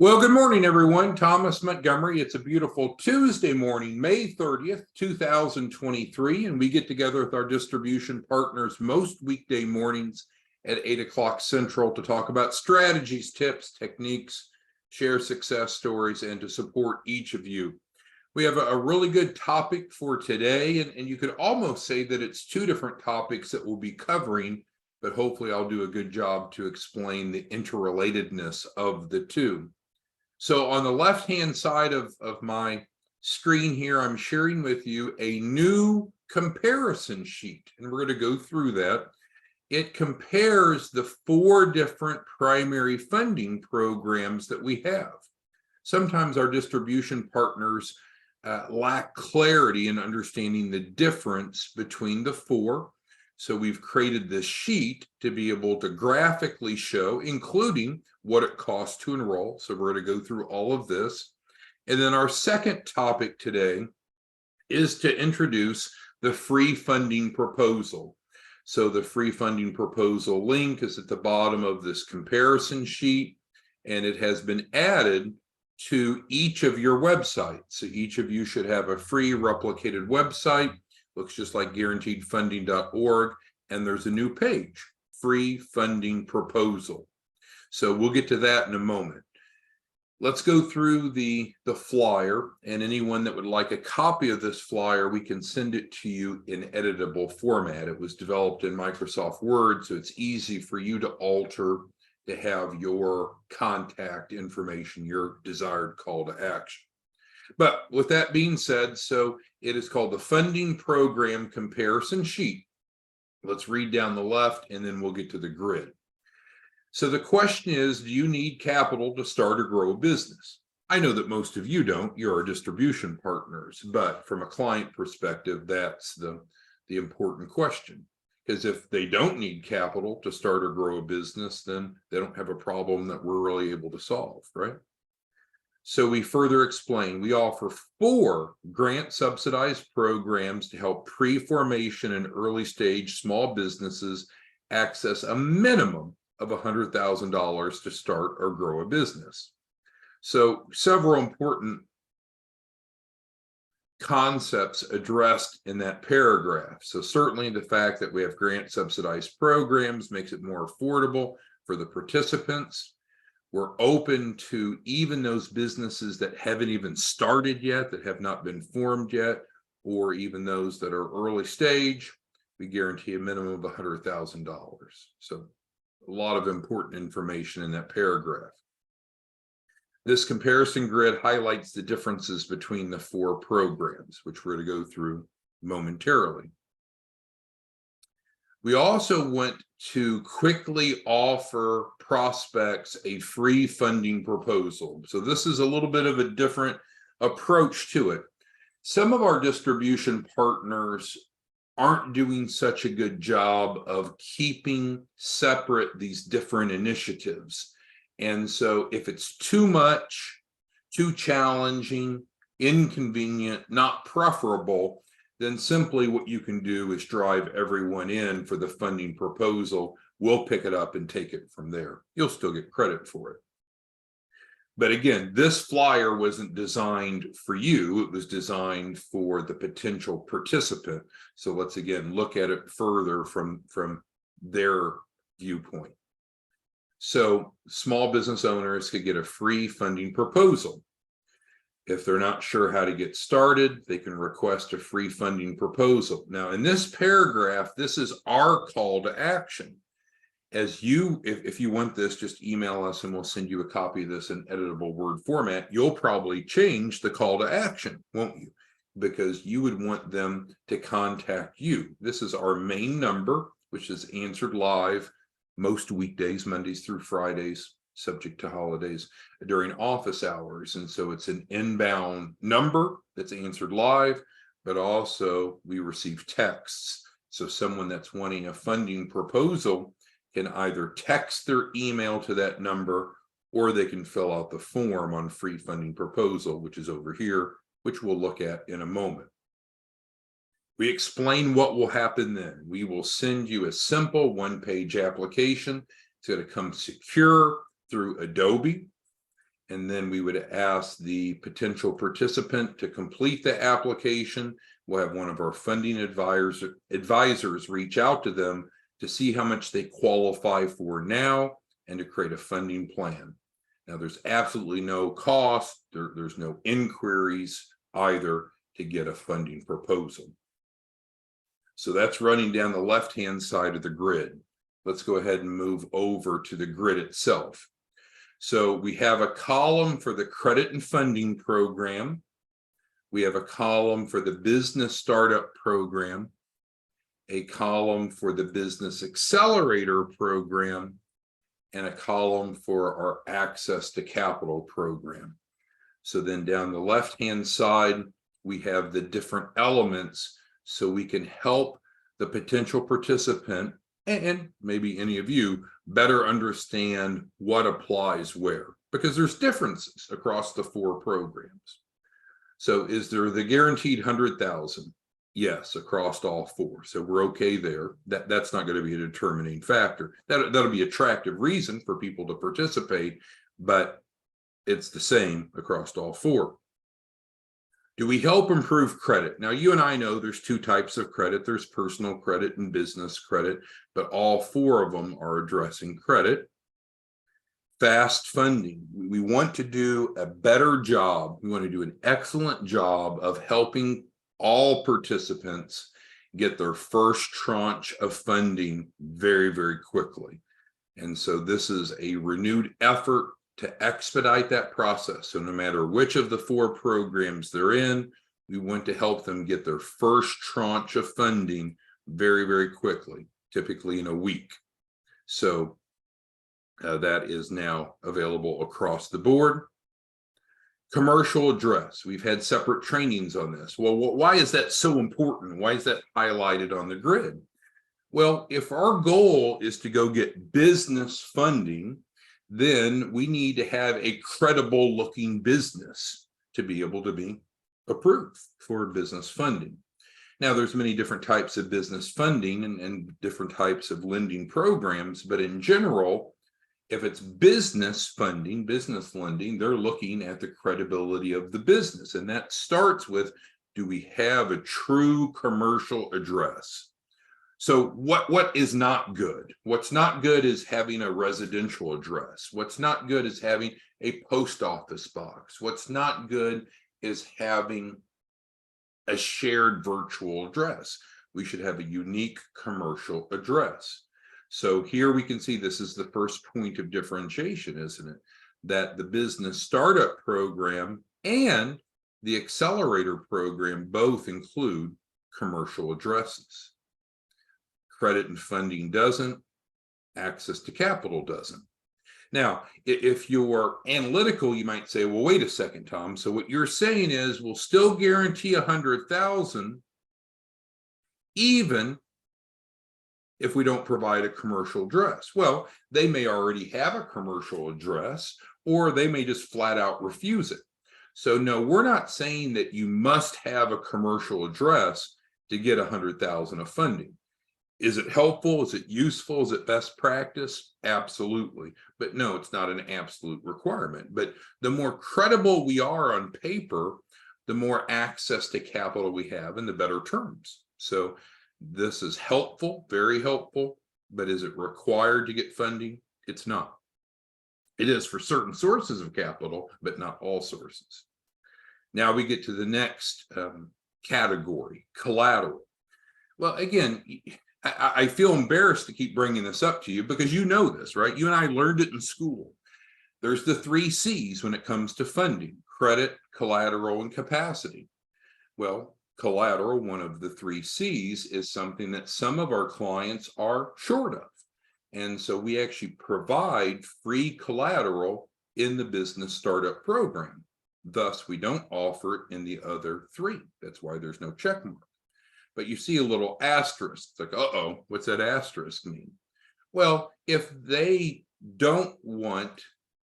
Well, good morning, everyone. Thomas Montgomery. It's a beautiful Tuesday morning, May 30th, 2023, and we get together with our distribution partners most weekday mornings at 8 o'clock Central to talk about strategies, tips, techniques, share success stories, and to support each of you. We have a really good topic for today, and you could almost say that it's two different topics that we'll be covering, but hopefully I'll do a good job to explain the interrelatedness of the two. So on the left-hand side of my screen here, I'm sharing with you a new comparison sheet, and we're going to go through that. It compares the 4 different primary funding programs that we have. Sometimes our distribution partners lack clarity in understanding the difference between the 4. So we've created this sheet to be able to graphically show, including what it costs to enroll. So we're going to go through all of this. And then our second topic today is to introduce the free funding proposal. So the free funding proposal link is at the bottom of this comparison sheet, and it has been added to each of your websites. So each of you should have a free replicated website. Looks just like guaranteedfunding.org, and there's a new page, free funding proposal. So we'll get to that in a moment. Let's go through the flyer, and anyone that would like a copy of this flyer, we can send it to you in editable format. It was developed in Microsoft Word, so it's easy for you to alter to have your contact information, your desired call to action. But with that being said, so it is called the Funding Program Comparison Sheet. Let's read down the left, and then we'll get to the grid. So the question is, do you need capital to start or grow a business? I know that most of you don't. You're our distribution partners. But from a client perspective, that's the important question. Because if they don't need capital to start or grow a business, then they don't have a problem that we're really able to solve, right? So we further explain, we offer 4 grant-subsidized programs to help pre-formation and early-stage small businesses access a minimum of $100,000 to start or grow a business. So several important concepts addressed in that paragraph. So certainly the fact that we have grant-subsidized programs makes it more affordable for the participants. We're open to even those businesses that haven't even started yet, that have not been formed yet, or even those that are early stage. We guarantee a minimum of $100,000. So a lot of important information in that paragraph. This comparison grid highlights the differences between the 4 programs, which we're going to go through momentarily. We also want to quickly offer prospects a free funding proposal. So this is a little bit of a different approach to it. Some of our distribution partners aren't doing such a good job of keeping separate these different initiatives. And so if it's too much, too challenging, inconvenient, not preferable, then simply what you can do is drive everyone in for the funding proposal. We'll pick it up and take it from there. You'll still get credit for it. But again, this flyer wasn't designed for you. It was designed for the potential participant. So let's again look at it further from their viewpoint. So small business owners could get a free funding proposal. If they're not sure how to get started, they can request a free funding proposal. Now, in this paragraph, this is our call to action. As you, if you want this, just email us and we'll send you a copy of this in editable Word format. You'll probably change the call to action, won't you? Because you would want them to contact you. This is our main number, which is answered live most weekdays, Mondays through Fridays, subject to holidays, during office hours. And so it's an inbound number that's answered live, but also we receive texts. So someone that's wanting a funding proposal can either text their email to that number, or they can fill out the form on free funding proposal, which is over here, which we'll look at in a moment. We explain what will happen then. We will send you a simple 1-page application. It's going to come secure through Adobe. And then we would ask the potential participant to complete the application. We'll have one of our funding advisors reach out to them to see how much they qualify for now and to create a funding plan. Now, there's absolutely no cost. There's no inquiries either to get a funding proposal. So that's running down the left-hand side of the grid. Let's go ahead and move over to the grid itself. So we have a column for the credit and funding program. We have a column for the business startup program, a column for the business accelerator program, and a column for our access to capital program. So then down the left-hand side, we have the different elements so we can help the potential participant and maybe any of you better understand what applies where, because there's differences across the 4 programs. So is there the guaranteed 100,000? Yes, across all 4. So we're okay there. That's not going to be a determining factor. That'll be attractive reason for people to participate, but it's the same across all 4. Do we help improve credit? Now, you and I know there's 2 types of credit. There's personal credit and business credit, but all 4 of them are addressing credit. Fast funding. We want to do a better job. We want to do an excellent job of helping all participants get their first tranche of funding very, very quickly. And so this is a renewed effort to expedite that process. So no matter which of the 4 programs they're in, we want to help them get their first tranche of funding very, very quickly, typically in a week. So that is now available across the board. Commercial address. We've had separate trainings on this. Well, why is that so important? Why is that highlighted on the grid? Well, if our goal is to go get business funding, then we need to have a credible looking business to be able to be approved for business funding. Now, there's many different types of business funding and different types of lending programs, but in general, if it's business funding, business lending, they're looking at the credibility of the business. And that starts with, do we have a true commercial address? So what is not good? What's not good is having a residential address. What's not good is having a post office box. What's not good is having a shared virtual address. We should have a unique commercial address. So here we can see this is the first point of differentiation, isn't it? That the business startup program and the accelerator program both include commercial addresses. Credit and funding doesn't, access to capital doesn't. Now, if you're analytical, you might say, well, wait a second, Tom. So what you're saying is we'll still guarantee 100,000 even if we don't provide a commercial address. Well, they may already have a commercial address, or they may just flat out refuse it. So no, we're not saying that you must have a commercial address to get 100,000 of funding. Is it helpful? Is it useful? Is it best practice? Absolutely. But no, it's not an absolute requirement. But the more credible we are on paper, the more access to capital we have and the better terms. So this is helpful, very helpful, but is it required to get funding? It's not. It is for certain sources of capital, but not all sources. Now we get to the next category, collateral. Well, again, I feel embarrassed to keep bringing this up to you because you know this, right? You and I learned it in school. There's the 3 C's when it comes to funding: credit, collateral, and capacity. Well, collateral, one of the 3 C's, is something that some of our clients are short of. And so we actually provide free collateral in the business startup program. Thus, we don't offer it in the other 3. That's why there's no check mark. But you see a little asterisk. It's like, uh-oh, what's that asterisk mean? Well, if they don't want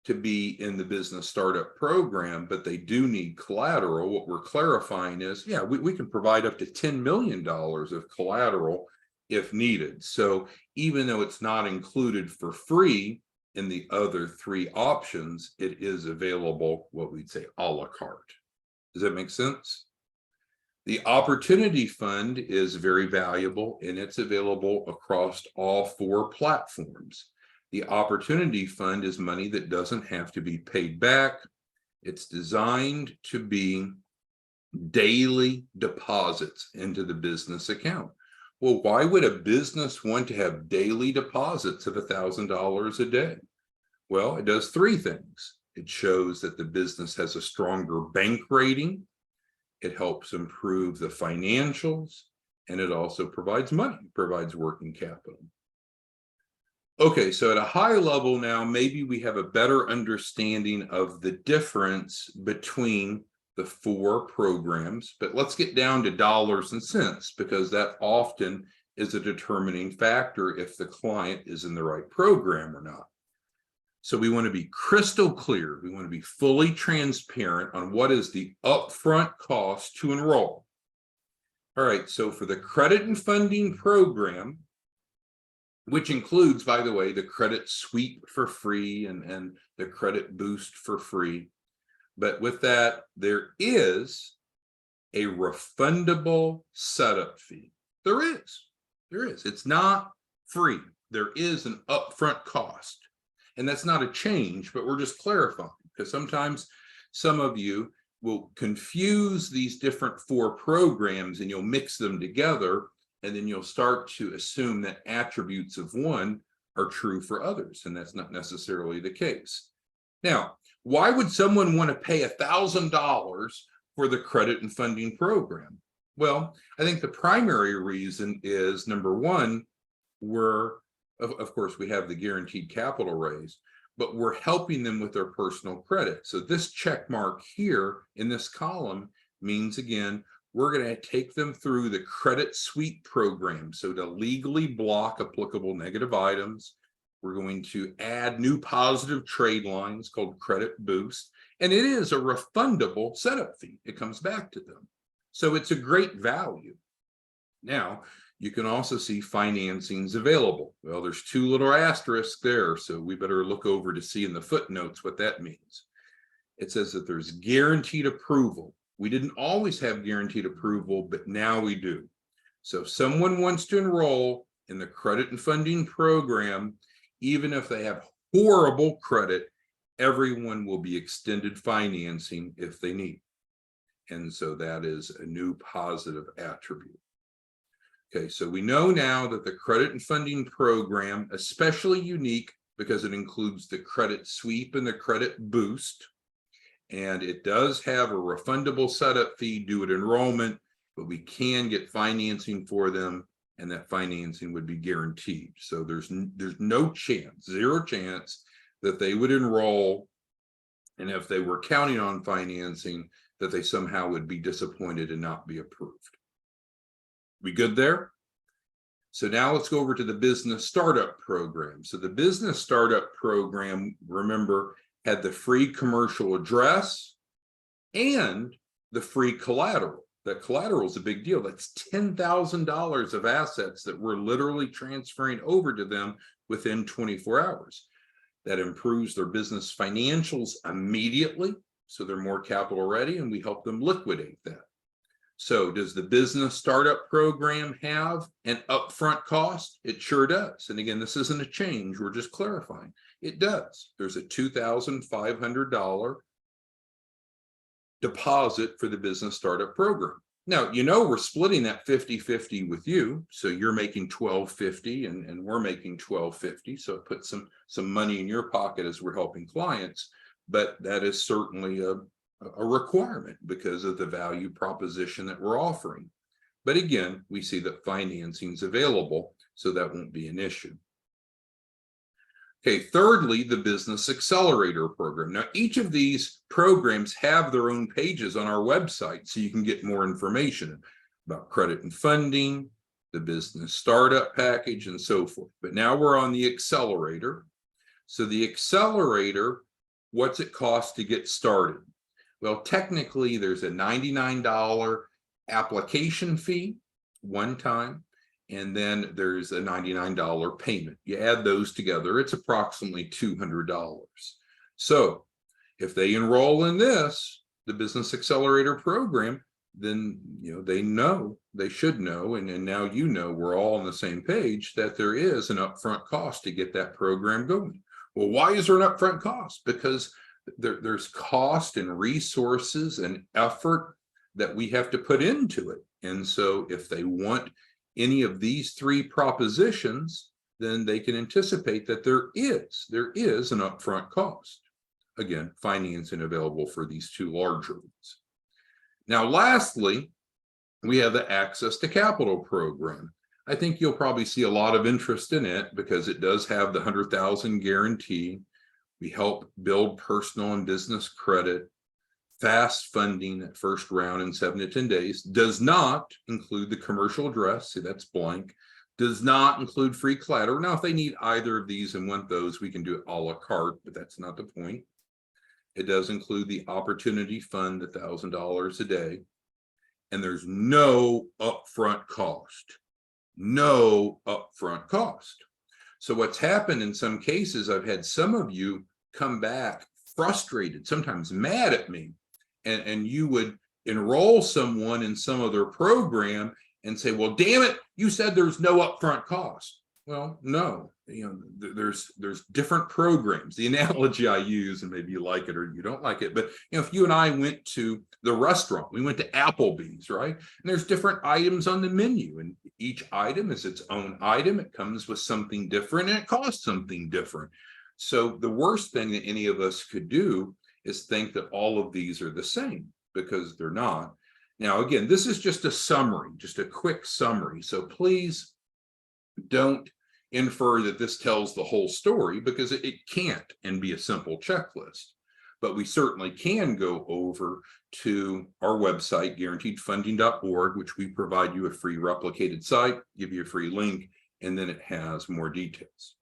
to be in the business startup program, but they do need collateral, what we're clarifying is, yeah, we can provide up to $10 million of collateral if needed. So even though it's not included for free in the other three options, it is available, what we'd say, a la carte. Does that make sense? The Opportunity Fund is very valuable and it's available across all four platforms. The Opportunity Fund is money that doesn't have to be paid back. It's designed to be daily deposits into the business account. Well, why would a business want to have daily deposits of $1,000 a day? Well, it does three things. It shows that the business has a stronger bank rating. It helps improve the financials, and it also provides money, provides working capital. Okay, so at a high level now, maybe we have a better understanding of the difference between the four programs, but let's get down to dollars and cents, because that often is a determining factor if the client is in the right program or not. So we want to be crystal clear. We want to be fully transparent on what is the upfront cost to enroll. All right, so for the credit and funding program, which includes, by the way, the credit sweep for free and the credit boost for free. But with that, there is a refundable setup fee. There is. It's not free. There is an upfront cost. And that's not a change, but we're just clarifying, because sometimes some of you will confuse these different four programs and you'll mix them together, and then you'll start to assume that attributes of one are true for others, and that's not necessarily the case. Now, why would someone want to pay $1,000 for the credit and funding program? Well, I think the primary reason is, number one, of course, we have the guaranteed capital raise, but we're helping them with their personal credit. So this check mark here in this column means, again, we're going to take them through the credit sweep program. So to legally block applicable negative items, we're going to add new positive trade lines called credit boost. And it is a refundable setup fee. It comes back to them. So it's a great value. Now, you can also see financings available. Well, there's two little asterisks there, so we better look over to see in the footnotes what that means. It says that there's guaranteed approval. We didn't always have guaranteed approval, but now we do. So if someone wants to enroll in the credit and funding program, even if they have horrible credit, everyone will be extended financing if they need. And so that is a new positive attribute. Okay, so we know now that the credit and funding program, especially unique because it includes the credit sweep and the credit boost, and it does have a refundable setup fee due at enrollment, but we can get financing for them, and that financing would be guaranteed. So there's no chance, zero chance that they would enroll, and if they were counting on financing, that they somehow would be disappointed and not be approved. We good there? So now let's go over to the business startup program. So the business startup program, remember, had the free commercial address and the free collateral. That collateral is a big deal. That's $10,000 of assets that we're literally transferring over to them within 24 hours. That improves their business financials immediately, so they're more capital ready, and we help them liquidate that. So does the business startup program have an upfront cost? It sure does. And again, this isn't a change. We're just clarifying. It does. There's a $2,500 deposit for the business startup program. Now, you know, we're splitting that 50-50 with you. So you're making $1,250 and we're making $1,250. So it puts some money in your pocket as we're helping clients. But that is certainly a requirement because of the value proposition that we're offering. But again, we see that financing is available, so that won't be an issue. Okay, thirdly, the Business Accelerator Program. Now, each of these programs have their own pages on our website, so you can get more information about credit and funding, the business startup package, and so forth. But now we're on the Accelerator. So the Accelerator, what's it cost to get started? Well, technically, there's a $99 application fee one time, and then there's a $99 payment. You add those together, it's approximately $200. So if they enroll in this, the Business Accelerator program, then they should know, and now we're all on the same page, that there is an upfront cost to get that program going. Well, why is there an upfront cost? Because there's cost and resources and effort that we have to put into it. And so if they want any of these three propositions, then they can anticipate that there is an upfront cost. Again, financing available for these two larger ones. Now, lastly, we have the Access to Capital program. I think you'll probably see a lot of interest in it because it does have the 100,000 guarantee. We help build personal and business credit, fast funding at first round in 7 to 10 days, does not include the commercial address. See, that's blank. Does not include free collateral. Now, if they need either of these and want those, we can do it a la carte, but that's not the point. It does include the opportunity fund, the $1,000 a day, and there's no upfront cost. No upfront cost. So what's happened in some cases, I've had some of you come back frustrated, sometimes mad at me, and you would enroll someone in some other program and say, well, damn it, you said there's no upfront cost. Well, no, there's different programs. The analogy I use, and maybe you like it or you don't like it, but if you and I went to the restaurant, we went to Applebee's, right? And there's different items on the menu, and each item is its own item. It comes with something different and it costs something different. So the worst thing that any of us could do is think that all of these are the same, because they're not. Now, again, this is just a summary, just a quick summary. So please don't infer that this tells the whole story, because it can't and be a simple checklist. But we certainly can go over to our website, guaranteedfunding.org, which we provide you a free replicated site, give you a free link, and then it has more details.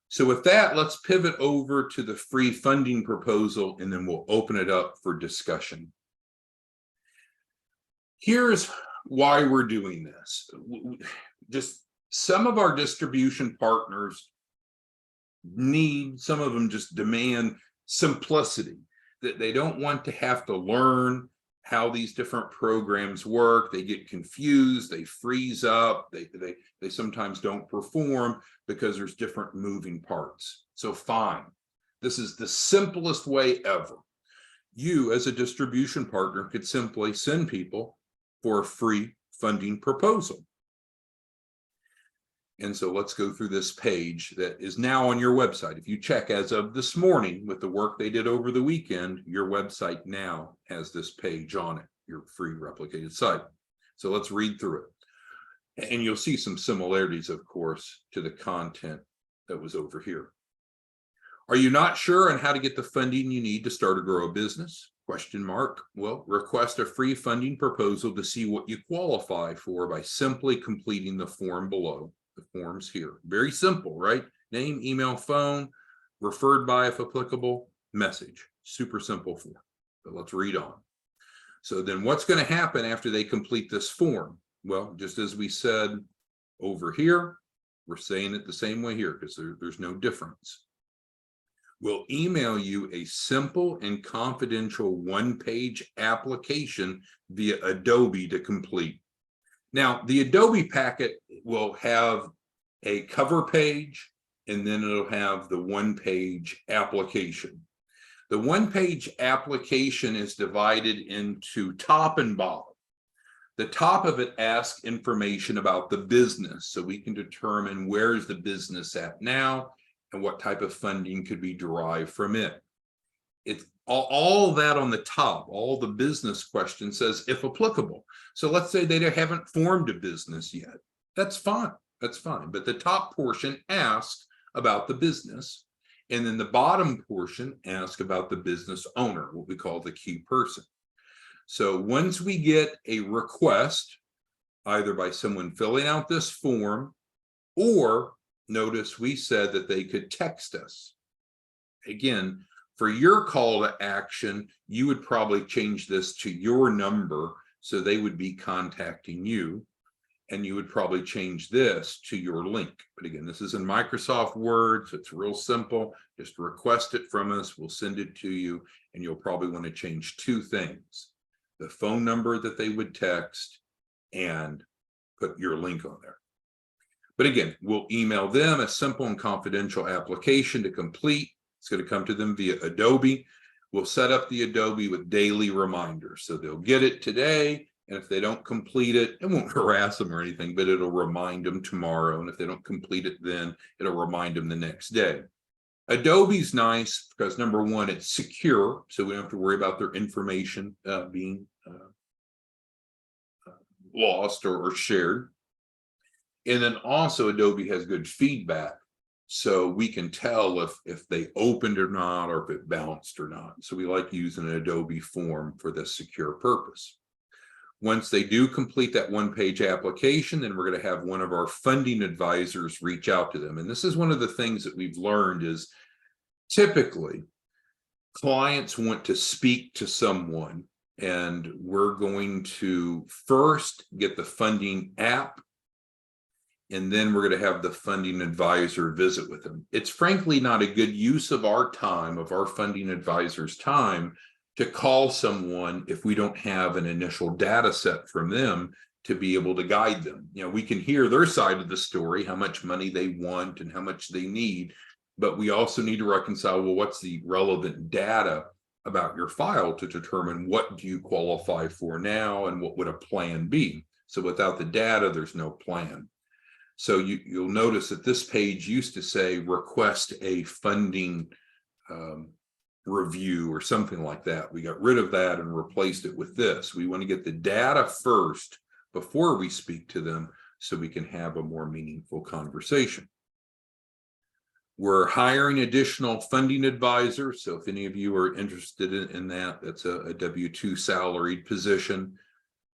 So with that, let's pivot over to the free funding proposal, and then we'll open it up for discussion. Here's why we're doing this. Just some of our distribution partners some of them just demand simplicity, that they don't want to have to learn how these different programs work. They get confused, they freeze up, they sometimes don't perform because there's different moving parts. So fine, this is the simplest way ever. You as a distribution partner could simply send people for a free funding proposal. And so let's go through this page that is now on your website. If you check as of this morning with the work they did over the weekend, your website now has this page on it, your free replicated site. So let's read through it. And you'll see some similarities, of course, to the content that was over here. Are you not sure on how to get the funding you need to start or grow a business? ? Well, request a free funding proposal to see what you qualify for by simply completing the form below. The forms here. Very simple, right? Name, email, phone, referred by if applicable, message. Super simple form. But let's read on. So then what's going to happen after they complete this form? Well, just as we said over here, we're saying it the same way here because there's no difference. We'll email you a simple and confidential one-page application via Adobe to complete. Now, the Adobe packet will have a cover page, and then it'll have the one-page application. The one-page application is divided into top and bottom. The top of it asks information about the business, so we can determine where's the business at now and what type of funding could be derived from it. It's all that on the top, all the business question says, if applicable. So let's say they haven't formed a business yet. That's fine. That's fine. But the top portion asks about the business. And then the bottom portion asks about the business owner, what we call the key person. So once we get a request, either by someone filling out this form, or notice we said that they could text us. Again, for your call to action, you would probably change this to your number, so they would be contacting you. and you would probably change this to your link. But again, this is in Microsoft Word, so it's real simple. Just request it from us, we'll send it to you, and you'll probably want to change two things: the phone number that they would text and put your link on there. But again, we'll email them a simple and confidential application to complete. It's going to come to them via Adobe. We'll set up the Adobe with daily reminders, so they'll get it today. And if they don't complete it, it won't harass them or anything, but it'll remind them tomorrow. And if they don't complete it, then it'll remind them the next day. Adobe's nice because, number one, it's secure, so we don't have to worry about their information being lost or shared. And then also Adobe has good feedback, so we can tell if they opened or not, or if it bounced or not. So we like using an Adobe form for this secure purpose. Once they do complete that one-page application, then we're going to have one of our funding advisors reach out to them. And this is one of the things that we've learned is typically clients want to speak to someone, and we're going to first get the funding app, and then we're going to have the funding advisor visit with them. It's frankly not a good use of our time, of our funding advisor's time, to call someone if we don't have an initial data set from them to be able to guide them. You know, we can hear their side of the story, how much money they want and how much they need, but we also need to reconcile, well, what's the relevant data about your file to determine what do you qualify for now and what would a plan be. So without the data, there's no plan. So you'll notice that this page used to say request a funding review or something like that. We got rid of that and replaced it with this. We want to get the data first before we speak to them so we can have a more meaningful conversation. We're hiring additional funding advisors. So if any of you are interested in that, that's a W-2 salaried position.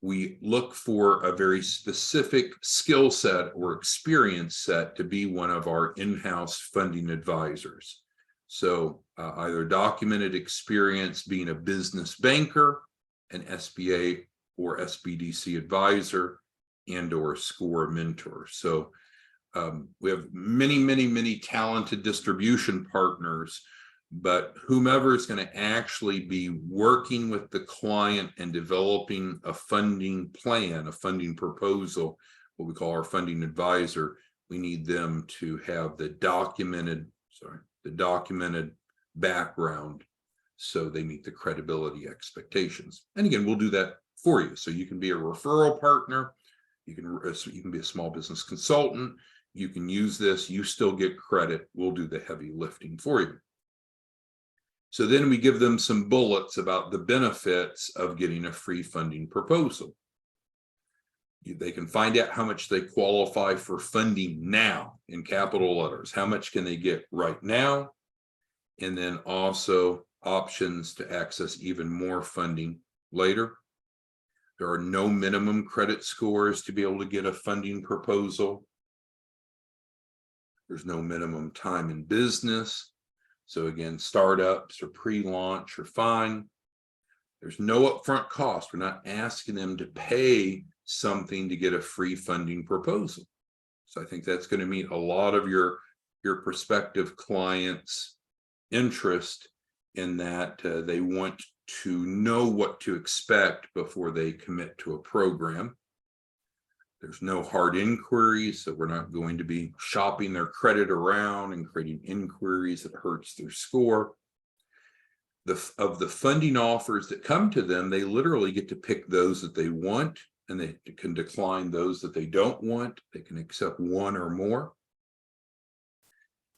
We look for a very specific skill set or experience set to be one of our in-house funding advisors. So either documented experience being a business banker, an SBA or SBDC advisor, and or SCORE mentor. So we have many talented distribution partners, but whomever is going to actually be working with the client and developing a funding plan, a funding proposal, what we call our funding advisor, we need them to have the documented background so they meet the credibility expectations. And again, we'll do that for you. So you can be a referral partner, you can be a small business consultant, you can use this, you still get credit, we'll do the heavy lifting for you. So then we give them some bullets about the benefits of getting a free funding proposal. They can find out how much they qualify for funding now in capital letters. How much can they get right now? And then also options to access even more funding later. There are no minimum credit scores to be able to get a funding proposal. There's no minimum time in business. So again, startups or pre-launch are fine. There's no upfront cost. We're not asking them to pay something to get a free funding proposal. So I think that's going to meet a lot of your prospective clients' interest in that they want to know what to expect before they commit to a program. There's no hard inquiries, so we're not going to be shopping their credit around and creating inquiries that hurts their score. Of the funding offers that come to them, they literally get to pick those that they want, and they can decline those that they don't want. They can accept one or more.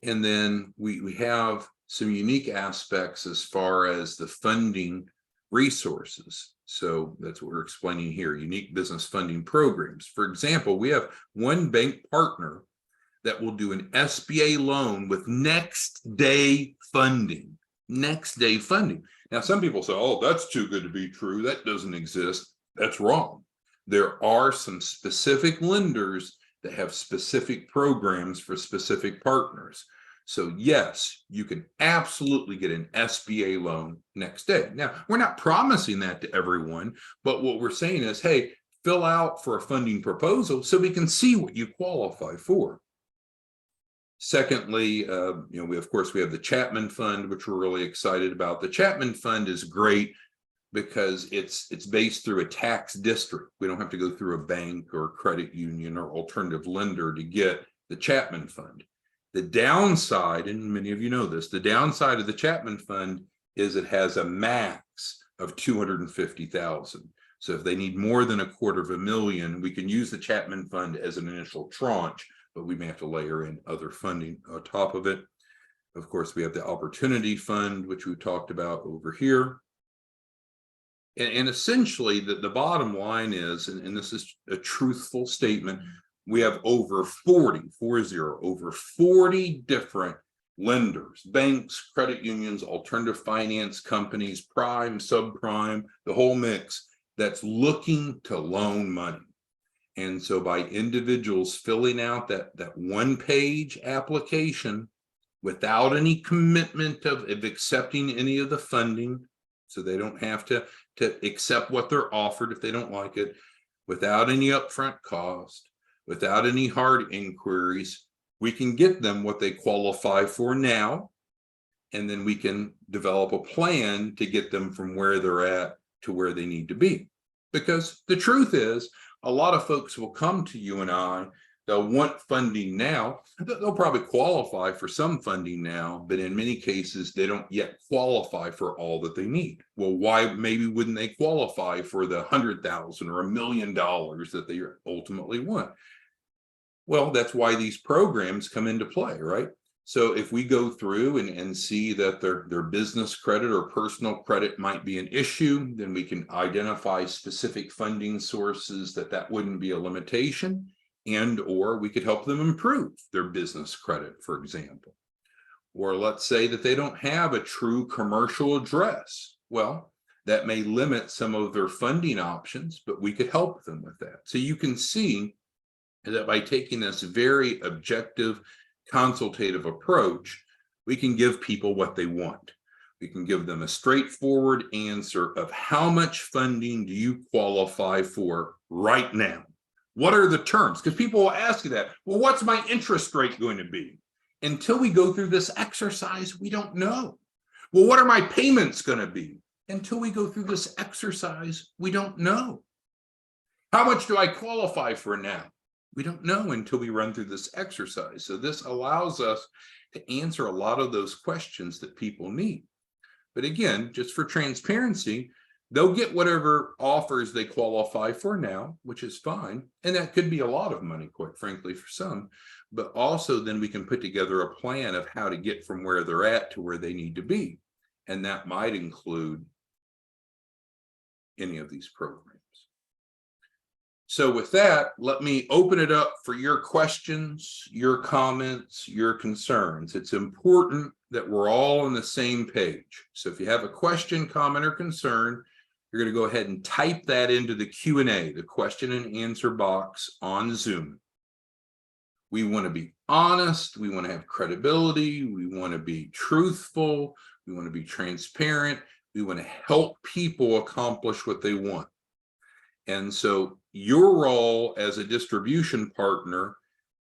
And then we have some unique aspects as far as the funding resources. So that's what we're explaining here, unique business funding programs. For example, we have one bank partner that will do an SBA loan with next day funding. Next day funding. Now, some people say, oh, that's too good to be true. That doesn't exist. That's wrong. There are some specific lenders that have specific programs for specific partners. So yes, you can absolutely get an SBA loan next day. Now, we're not promising that to everyone, but what we're saying is, hey, fill out for a funding proposal so we can see what you qualify for. Secondly, we of course have the Chapman Fund, which we're really excited about. The Chapman Fund is great because it's based through a tax district. We don't have to go through a bank or credit union or alternative lender to get the Chapman Fund. The downside, and many of you know this, the downside of the Chapman Fund is it has a max of $250,000. So if they need more than $250,000, we can use the Chapman Fund as an initial tranche, but we may have to layer in other funding on top of it. Of course, we have the Opportunity Fund, which we talked about over here. And essentially, the bottom line is, and this is a truthful statement, we have over 40 different lenders, banks, credit unions, alternative finance companies, prime, subprime, the whole mix that's looking to loan money. And so by individuals filling out that one-page application without any commitment of accepting any of the funding, so they don't have to accept what they're offered if they don't like it, without any upfront cost, without any hard inquiries, we can get them what they qualify for now, and then we can develop a plan to get them from where they're at to where they need to be. Because the truth is, a lot of folks will come to you and I, they'll want funding now. They'll probably qualify for some funding now, but in many cases, they don't yet qualify for all that they need. Well, why maybe wouldn't they qualify for the $100,000 or $1 million that they ultimately want? Well, that's why these programs come into play, right? So if we go through and see that their business credit or personal credit might be an issue, then we can identify specific funding sources that wouldn't be a limitation, and or we could help them improve their business credit, for example. Or let's say that they don't have a true commercial address. Well, that may limit some of their funding options, but we could help them with that. So you can see that by taking this very objective, consultative approach, we can give people what they want. We can give them a straightforward answer of how much funding do you qualify for right now? What are the terms? Because people will ask you that. Well, what's my interest rate going to be? Until we go through this exercise, we don't know. Well, what are my payments going to be? Until we go through this exercise, we don't know. How much do I qualify for now? We don't know until we run through this exercise. So this allows us to answer a lot of those questions that people need. But again, just for transparency, they'll get whatever offers they qualify for now, which is fine. And that could be a lot of money, quite frankly, for some. But also then we can put together a plan of how to get from where they're at to where they need to be. And that might include any of these programs. So with that, let me open it up for your questions, your comments, your concerns. It's important that we're all on the same page. So if you have a question, comment, or concern, you're going to go ahead and type that into the Q&A, the question and answer box on Zoom. We want to be honest. We want to have credibility. We want to be truthful. We want to be transparent. We want to help people accomplish what they want. And so your role as a distribution partner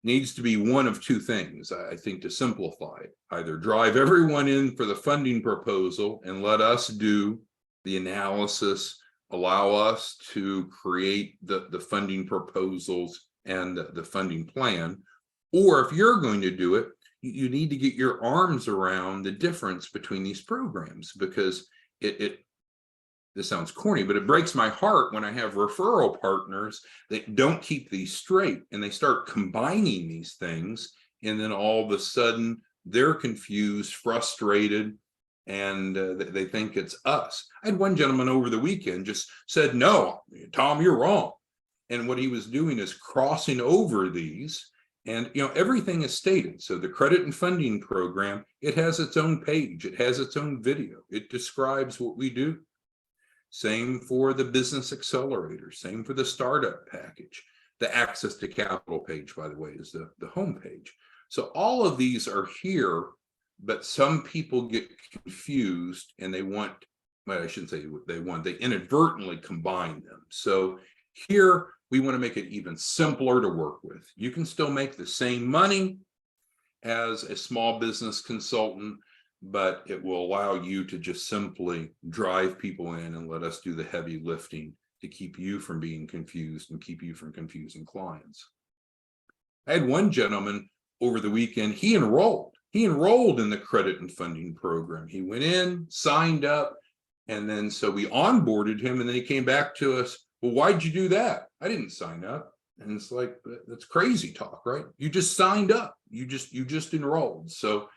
needs to be one of two things, I think, to simplify it. Either drive everyone in for the funding proposal and let us do the analysis, allow us to create the funding proposals and the funding plan. Or if you're going to do it, you need to get your arms around the difference between these programs, because this sounds corny, but it breaks my heart when I have referral partners that don't keep these straight and they start combining these things. And then all of a sudden they're confused, frustrated, and they think it's us. I had one gentleman over the weekend just said, "No, Tom, you're wrong." And what he was doing is crossing over these, and everything is stated. So the credit and funding program, it has its own page, it has its own video, it describes what we do. Same for the business accelerator, same for the startup package. The access to capital page, by the way, is the home page. So all of these are here, but some people get confused and they want, well, I shouldn't say what they want, they inadvertently combine them. So Here, we want to make it even simpler to work with. You can still make the same money as a small business consultant, but it will allow you to just simply drive people in and let us do the heavy lifting to keep you from being confused and keep you from confusing clients. I had one gentleman over the weekend, he enrolled in the credit and funding program. He went in, signed up, and then so we onboarded him, and then he came back to us, well, why'd you do that? I didn't sign up. And it's like, that's crazy talk, right? You just signed up, you just enrolled. So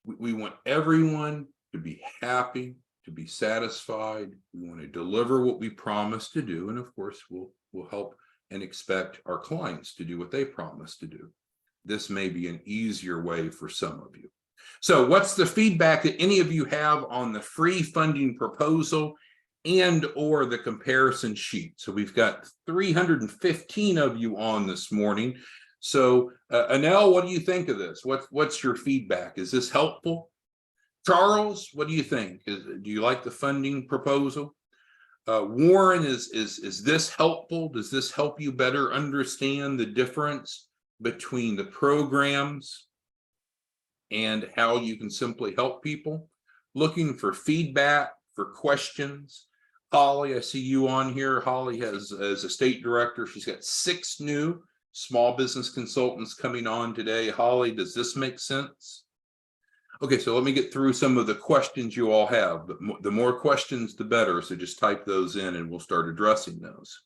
we want everyone to be happy, to be satisfied. We want to deliver what we promise to do. And of course, we'll help and expect our clients to do what they promise to do. This may be an easier way for some of you. So what's the feedback that any of you have on the free funding proposal and or the comparison sheet? So we've got 315 of you on this morning. So Anel, what do you think of this? What's your feedback? Is this helpful? Charles, what do you think? Do you like the funding proposal? Warren, is this helpful? Does this help you better understand the difference between the programs and how you can simply help people? Looking for feedback, for questions. Holly, I see you on here. Holly has, as a state director, she's got 6 new small business consultants coming on today. Holly, does this make sense? Okay, so let me get through some of the questions you all have. But the more questions, the better. So just type those in and we'll start addressing those.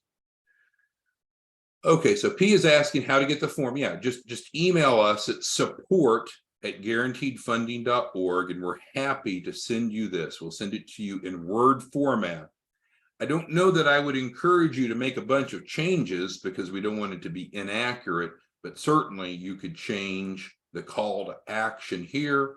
Okay, so P is asking how to get the form. Yeah, just email us at support@guaranteedfunding.org and we're happy to send you this. We'll send it to you in Word format. I don't know that I would encourage you to make a bunch of changes because we don't want it to be inaccurate, but certainly you could change the call to action here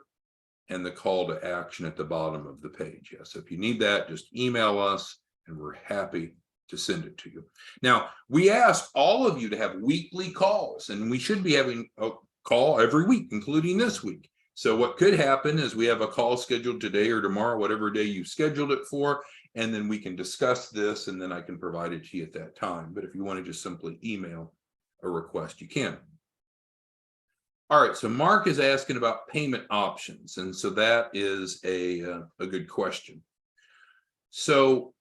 and the call to action at the bottom of the page. Yes, so if you need that, just email us and we're happy to send it to you. Now, we ask all of you to have weekly calls, and we should be having a call every week, including this week. So what could happen is we have a call scheduled today or tomorrow, whatever day you scheduled it for, and then we can discuss this and then I can provide it to you at that time. But if you want to just simply email a request, you can. All right, so Mark is asking about payment options, and so that is a good question. So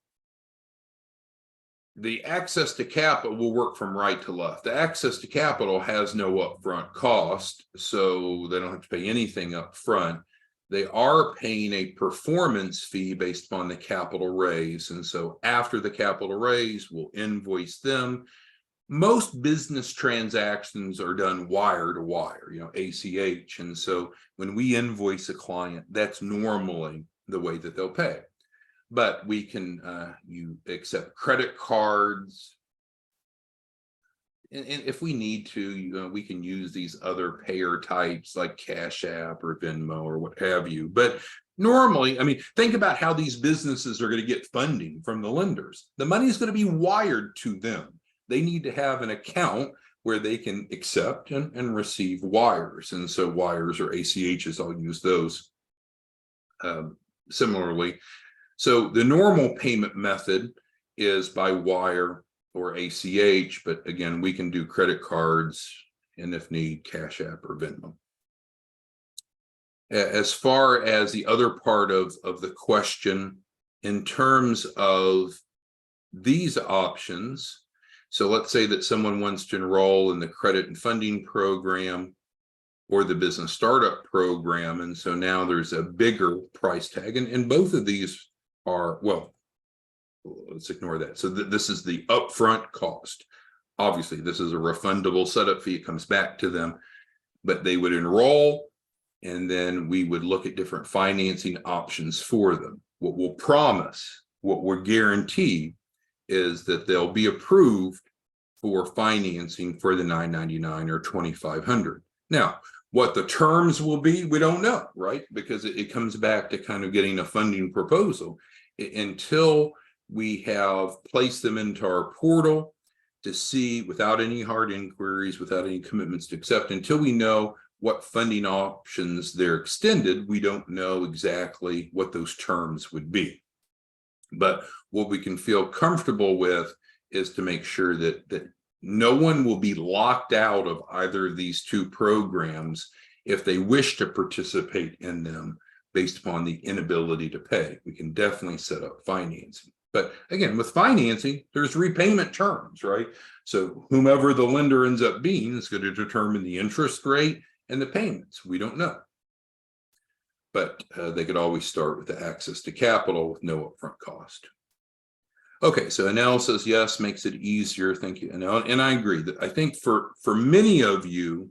the access to capital will work from right to left. The access to capital has no upfront cost, so they don't have to pay anything up front. They are paying a performance fee based upon the capital raise, and so after the capital raise, we'll invoice them. Most business transactions are done wire to wire, ACH. And so when we invoice a client, that's normally the way that they'll pay. But we can, you accept credit cards. And if we need to, we can use these other payer types like Cash App or Venmo or what have you. But normally, I mean, think about how these businesses are going to get funding from the lenders. The money is going to be wired to them. They need to have an account where they can accept and receive wires. And so wires or ACHs, I'll use those similarly. So the normal payment method is by wire or ACH, but again, we can do credit cards and if need, Cash App or Venmo. As far as the other part of the question, in terms of these options, so let's say that someone wants to enroll in the credit and funding program or the business startup program. And so now there's a bigger price tag. And both of these are, well, let's ignore that. So this is the upfront cost. Obviously, this is a refundable setup fee. It comes back to them, but they would enroll and then we would look at different financing options for them. What we'll promise, what we're guaranteed is that they'll be approved for financing for the $999 or $2,500. Now, what the terms will be, we don't know, right? Because it comes back to kind of getting a funding proposal. Until we have placed them into our portal to see, without any hard inquiries, without any commitments to accept, until we know what funding options they're extended, we don't know exactly what those terms would be. But what we can feel comfortable with is to make sure that no one will be locked out of either of these two programs if they wish to participate in them based upon the inability to pay. We can definitely set up financing. But again, with financing, there's repayment terms, right? So whomever the lender ends up being is going to determine the interest rate and the payments. We don't know. But they could always start with the access to capital with no upfront cost. Okay, so analysis, yes, makes it easier. Thank you. And I agree that I think for many of you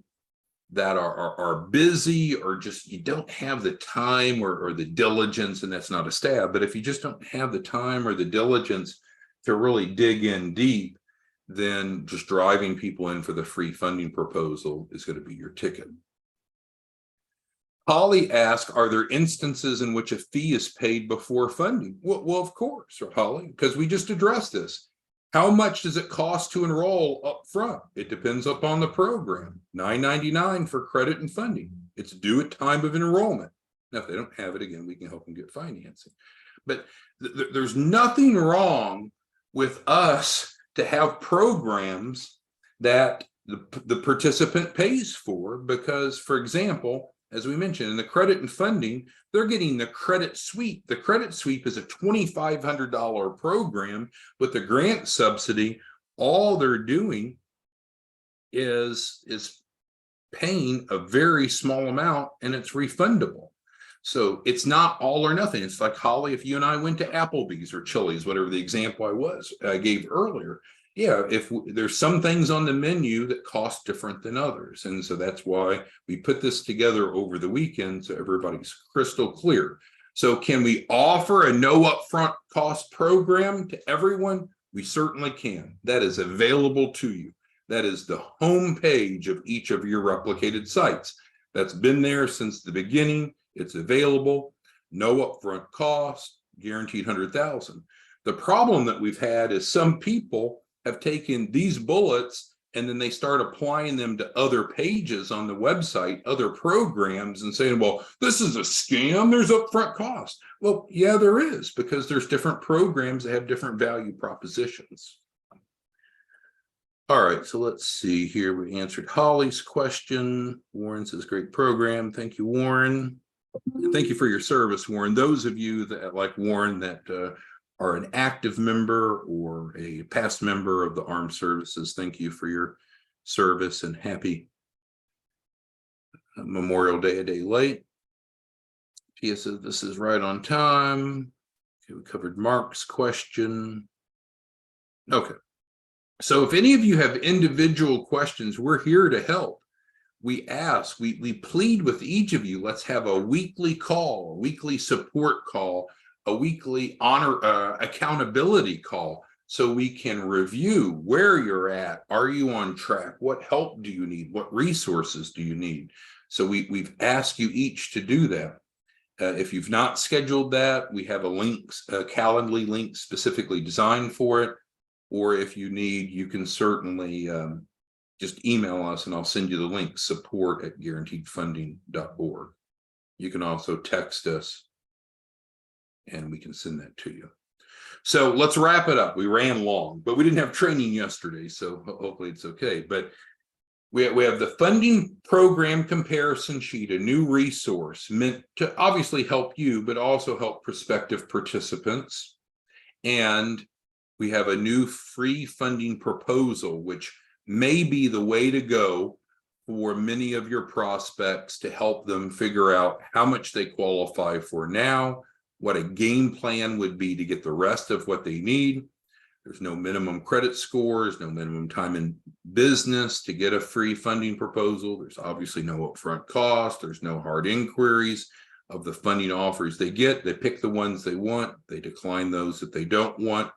that are busy, or just you don't have the time or the diligence, and that's not a stab, but if you just don't have the time or the diligence to really dig in deep, then just driving people in for the free funding proposal is going to be your ticket. Holly asked, are there instances in which a fee is paid before funding? Well, of course, Holly, because we just addressed this. How much does it cost to enroll up front? It depends upon the program. $9.99 for credit and funding. It's due at time of enrollment. Now, if they don't have it, again, we can help them get financing. But there's nothing wrong with us to have programs that the participant pays for, because, for example, as we mentioned, in the credit and funding, they're getting the credit sweep. The credit sweep is a $2,500 program. With the grant subsidy, all they're doing is paying a very small amount, and it's refundable. So it's not all or nothing. It's like, Holly, if you and I went to Applebee's or Chili's, whatever the example I gave earlier, yeah, if there's some things on the menu that cost different than others. And so that's why we put this together over the weekend, so everybody's crystal clear. So can we offer a no upfront cost program to everyone? We certainly can. That is available to you. That is the home page of each of your replicated sites. That's been there since the beginning. It's available, no upfront cost, guaranteed 100,000. The problem that we've had is some people have taken these bullets and then they start applying them to other pages on the website, other programs, and saying, well, this is a scam, there's upfront cost. Well, yeah, there is, because there's different programs that have different value propositions. All right, so let's see here. We answered Holly's question. Warren says, great program. Thank you, Warren. And thank you for your service, Warren. Those of you that, like Warren, that are an active member or a past member of the armed services, thank you for your service, and happy Memorial Day a day late. Tia says this is right on time. Okay, we covered Mark's question. Okay, so if any of you have individual questions, we're here to help. We ask, we plead with each of you, let's have a weekly call, a weekly support call, a weekly accountability call, so we can review where you're at. Are you on track? What help do you need? What resources do you need? So we've asked you each to do that. If you've not scheduled that, we have a Calendly link specifically designed for it. Or if you need, you can certainly just email us and I'll send you the link, support@guaranteedfunding.org. You can also text us and we can send that to you. So let's wrap it up. We ran long, but we didn't have training yesterday, so hopefully it's okay. But we have the funding program comparison sheet, a new resource meant to obviously help you, but also help prospective participants. And we have a new free funding proposal, which may be the way to go for many of your prospects to help them figure out how much they qualify for now, what a game plan would be to get the rest of what they need. There's no minimum credit scores, no minimum time in business to get a free funding proposal. There's obviously no upfront cost. There's no hard inquiries of the funding offers they get. They pick the ones they want. They decline those that they don't want.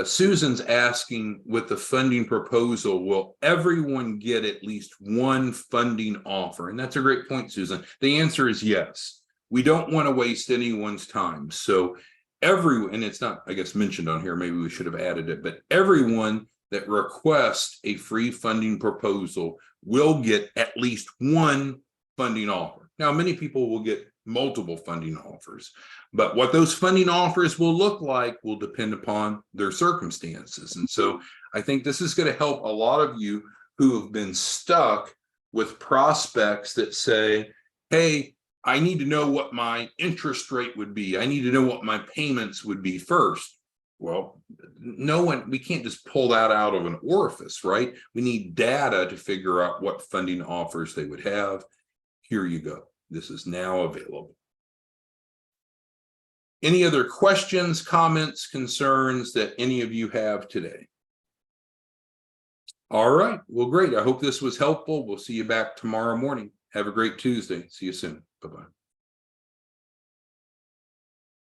Susan's asking, with the funding proposal, will everyone get at least one funding offer? And that's a great point, Susan. The answer is yes. We don't want to waste anyone's time. So and it's not, I guess, mentioned on here, maybe we should have added it, but everyone that requests a free funding proposal will get at least one funding offer. Now, many people will get multiple funding offers. But what those funding offers will look like will depend upon their circumstances. And so I think this is going to help a lot of you who have been stuck with prospects that say, hey, I need to know what my interest rate would be. I need to know what my payments would be first. Well, we can't just pull that out of an orifice, right? We need data to figure out what funding offers they would have. Here you go. This is now available. Any other questions, comments, concerns that any of you have today? All right. Well, great. I hope this was helpful. We'll see you back tomorrow morning. Have a great Tuesday. See you soon. Bye-bye.